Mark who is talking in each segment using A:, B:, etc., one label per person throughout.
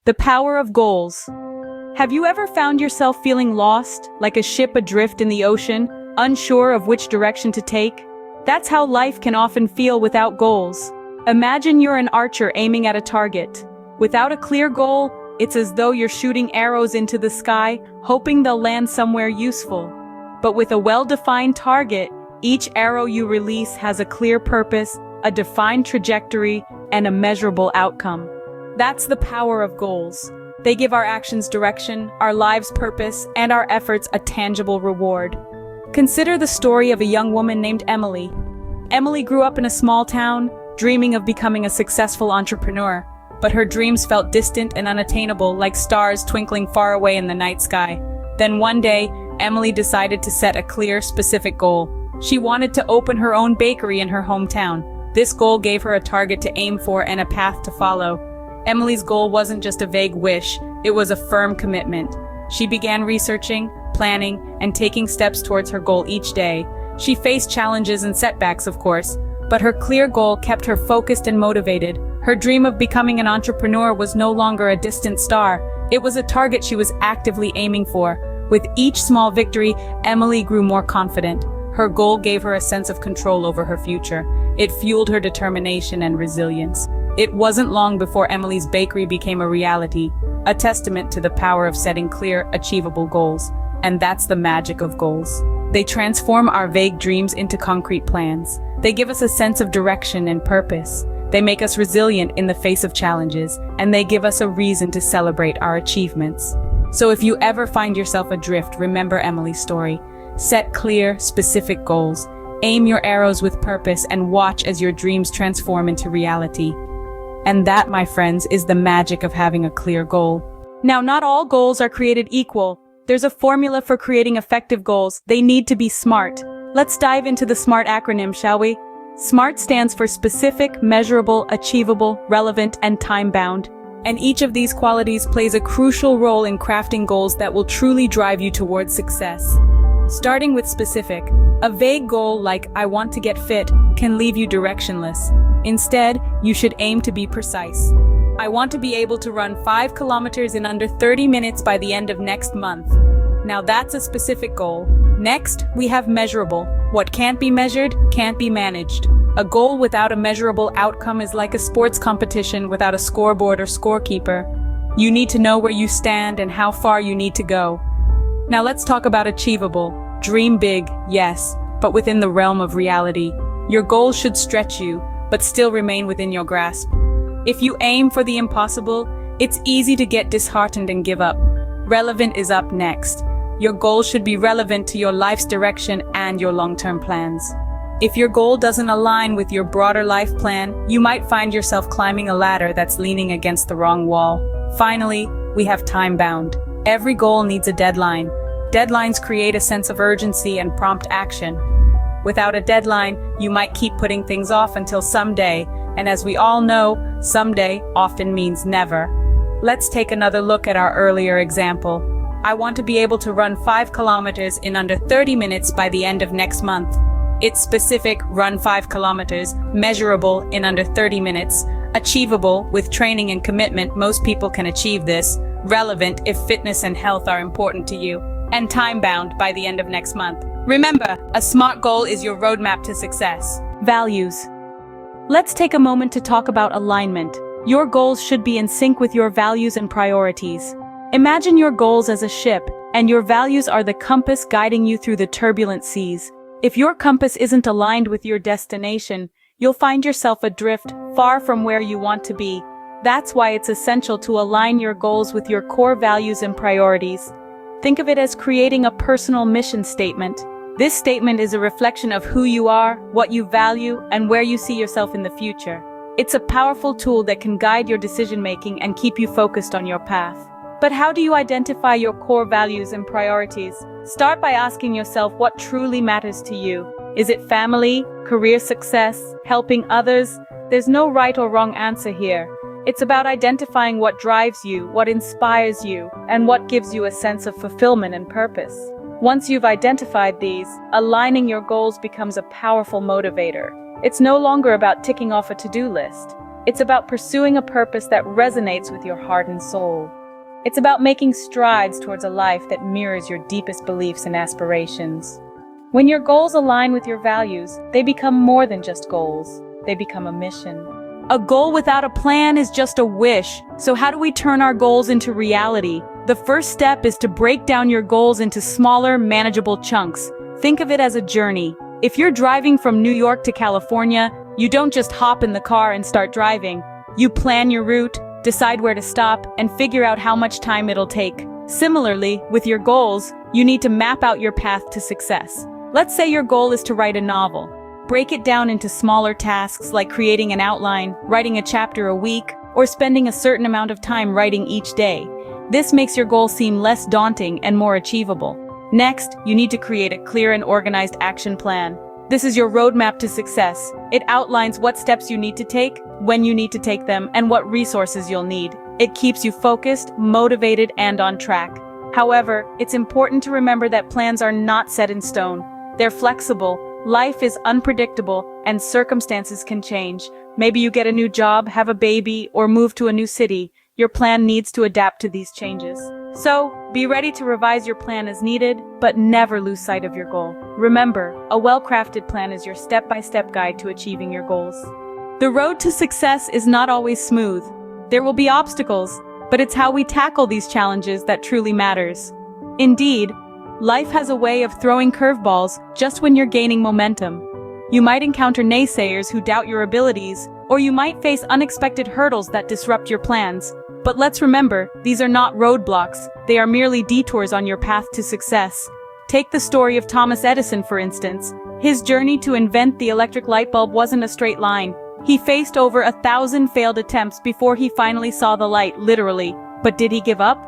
A: The power of goals. Have you ever found yourself feeling lost, like a ship adrift in the ocean, unsure of which direction to take? That's how life can often feel without goals. Imagine you're an archer aiming at a target. Without a clear goal, it's as though you're shooting arrows into the sky, hoping they'll land somewhere useful. But with a well-defined target, each arrow you release has a clear purpose, a defined trajectory, and a measurable outcome. That's the power of goals. They give our actions direction, our lives purpose, and our efforts a tangible reward. Consider the story of a young woman named Emily. Emily grew up in a small town, dreaming of becoming a successful entrepreneur, but her dreams felt distant and unattainable, like stars twinkling far away in the night sky. Then one day, Emily decided to set a clear, specific goal. She wanted to open her own bakery in her hometown. This goal gave her a target to aim for and a path to follow. Emily's goal wasn't just a vague wish, it was a firm commitment. She began researching, planning, and taking steps towards her goal each day. She faced challenges and setbacks, of course, but her clear goal kept her focused and motivated. Her dream of becoming an entrepreneur was no longer a distant star. It was a target she was actively aiming for. With each small victory, Emily grew more confident. Her goal gave her a sense of control over her future. It fueled her determination and resilience. It wasn't long before Emily's bakery became a reality, a testament to the power of setting clear, achievable goals. And that's the magic of goals. They transform our vague dreams into concrete plans. They give us a sense of direction and purpose. They make us resilient in the face of challenges, and they give us a reason to celebrate our achievements. So if you ever find yourself adrift, remember Emily's story. Set clear, specific goals. Aim your arrows with purpose and watch as your dreams transform into reality. And that, my friends, is the magic of having a clear goal. Now, not all goals are created equal. There's a formula for creating effective goals. They need to be SMART. Let's dive into the SMART acronym, shall we? SMART stands for specific, measurable, achievable, relevant, and time-bound. And each of these qualities plays a crucial role in crafting goals that will truly drive you towards success. Starting with specific, a vague goal like "I want to get fit" can leave you directionless. Instead, you should aim to be precise. I want to be able to run 5 kilometers in under 30 minutes by the end of next month. Now that's a specific goal. Next, we have measurable. What can't be measured can't be managed. A goal without a measurable outcome is like a sports competition without a scoreboard or scorekeeper. You need to know where you stand and how far you need to go. Now let's talk about achievable. Dream big, yes, but within the realm of reality. Your goals should stretch you, but still remain within your grasp. If you aim for the impossible, it's easy to get disheartened and give up. Relevant is up next. Your goal should be relevant to your life's direction and your long-term plans. If your goal doesn't align with your broader life plan, you might find yourself climbing a ladder that's leaning against the wrong wall. Finally, we have time-bound. Every goal needs a deadline. Deadlines create a sense of urgency and prompt action. Without a deadline, you might keep putting things off until someday, and as we all know, someday often means never. Let's take another look at our earlier example. I want to be able to run 5 kilometers in under 30 minutes by the end of next month. It's specific, run 5 kilometers, measurable in under 30 minutes, achievable with training and commitment, most people can achieve this, relevant if fitness and health are important to you, and time-bound by the end of next month. Remember, a SMART goal is your roadmap to success. Values. Let's take a moment to talk about alignment. Your goals should be in sync with your values and priorities. Imagine your goals as a ship, and your values are the compass guiding you through the turbulent seas. If your compass isn't aligned with your destination, you'll find yourself adrift, far from where you want to be. That's why it's essential to align your goals with your core values and priorities. Think of it as creating a personal mission statement. This statement is a reflection of who you are, what you value, and where you see yourself in the future. It's a powerful tool that can guide your decision-making and keep you focused on your path. But how do you identify your core values and priorities? Start by asking yourself what truly matters to you. Is it family, career success, helping others? There's no right or wrong answer here. It's about identifying what drives you, what inspires you, and what gives you a sense of fulfillment and purpose. Once you've identified these, aligning your goals becomes a powerful motivator. It's no longer about ticking off a to-do list. It's about pursuing a purpose that resonates with your heart and soul. It's about making strides towards a life that mirrors your deepest beliefs and aspirations. When your goals align with your values, they become more than just goals. They become a mission. A goal without a plan is just a wish. So how do we turn our goals into reality? The first step is to break down your goals into smaller, manageable chunks. Think of it as a journey. If you're driving from New York to California, you don't just hop in the car and start driving. You plan your route, decide where to stop, and figure out how much time it'll take. Similarly, with your goals, you need to map out your path to success. Let's say your goal is to write a novel. Break it down into smaller tasks like creating an outline, writing a chapter a week, or spending a certain amount of time writing each day. This makes your goal seem less daunting and more achievable. Next, you need to create a clear and organized action plan. This is your roadmap to success. It outlines what steps you need to take, when you need to take them, and what resources you'll need. It keeps you focused, motivated, and on track. However, it's important to remember that plans are not set in stone. They're flexible. Life is unpredictable, and circumstances can change. Maybe you get a new job, have a baby, or move to a new city. Your plan needs to adapt to these changes. So, be ready to revise your plan as needed, but never lose sight of your goal. Remember, a well-crafted plan is your step-by-step guide to achieving your goals. The road to success is not always smooth. There will be obstacles, but it's how we tackle these challenges that truly matters. Indeed, life has a way of throwing curveballs just when you're gaining momentum. You might encounter naysayers who doubt your abilities, or you might face unexpected hurdles that disrupt your plans. But let's remember, these are not roadblocks, they are merely detours on your path to success. Take the story of Thomas Edison, for instance. His journey to invent the electric light bulb wasn't a straight line. He faced over 1,000 failed attempts before he finally saw the light, literally. But did he give up?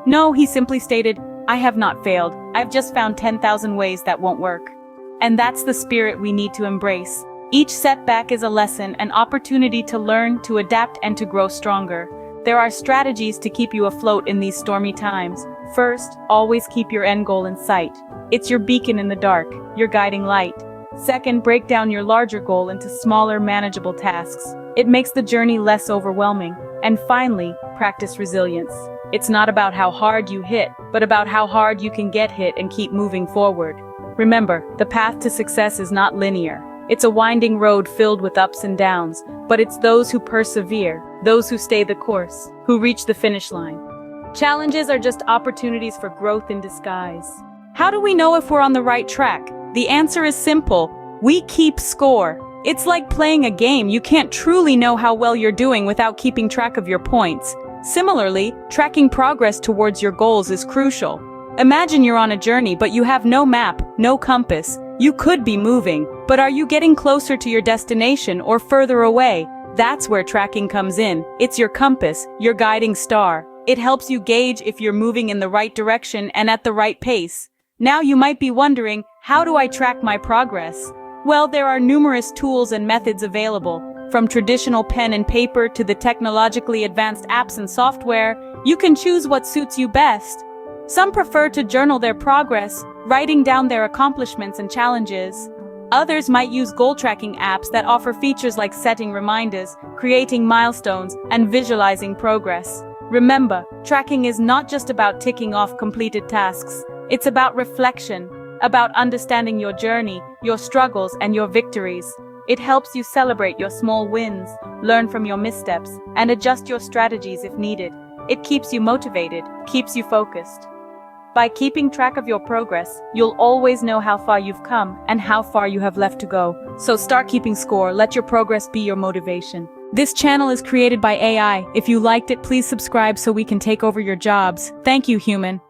A: No, he simply stated, "I have not failed. I've just found 10,000 ways that won't work." And that's the spirit we need to embrace. Each setback is a lesson, an opportunity to learn, to adapt, and to grow stronger. There are strategies to keep you afloat in these stormy times. First, always keep your end goal in sight. It's your beacon in the dark, your guiding light. Second, break down your larger goal into smaller, manageable tasks. It makes the journey less overwhelming. And finally, practice resilience. It's not about how hard you hit, but about how hard you can get hit and keep moving forward. Remember, the path to success is not linear. It's a winding road filled with ups and downs, but it's those who persevere, those who stay the course, who reach the finish line. Challenges are just opportunities for growth in disguise. How do we know if we're on the right track? The answer is simple. We keep score. It's like playing a game. You can't truly know how well you're doing without keeping track of your points. Similarly, tracking progress towards your goals is crucial. Imagine you're on a journey, but you have no map, no compass. You could be moving, but are you getting closer to your destination or further away? That's where tracking comes in. It's your compass, your guiding star. It helps you gauge if you're moving in the right direction and at the right pace. Now you might be wondering, how do I track my progress? Well, there are numerous tools and methods available. From traditional pen and paper to the technologically advanced apps and software, you can choose what suits you best. Some prefer to journal their progress, writing down their accomplishments and challenges. Others might use goal-tracking apps that offer features like setting reminders, creating milestones, and visualizing progress. Remember, tracking is not just about ticking off completed tasks. It's about reflection, about understanding your journey, your struggles, and your victories. It helps you celebrate your small wins, learn from your missteps, and adjust your strategies if needed. It keeps you motivated, keeps you focused. By keeping track of your progress, you'll always know how far you've come and how far you have left to go. So start keeping score. Let your progress be your motivation. This channel is created by AI. If you liked it, please subscribe so we can take over your jobs. Thank you, human.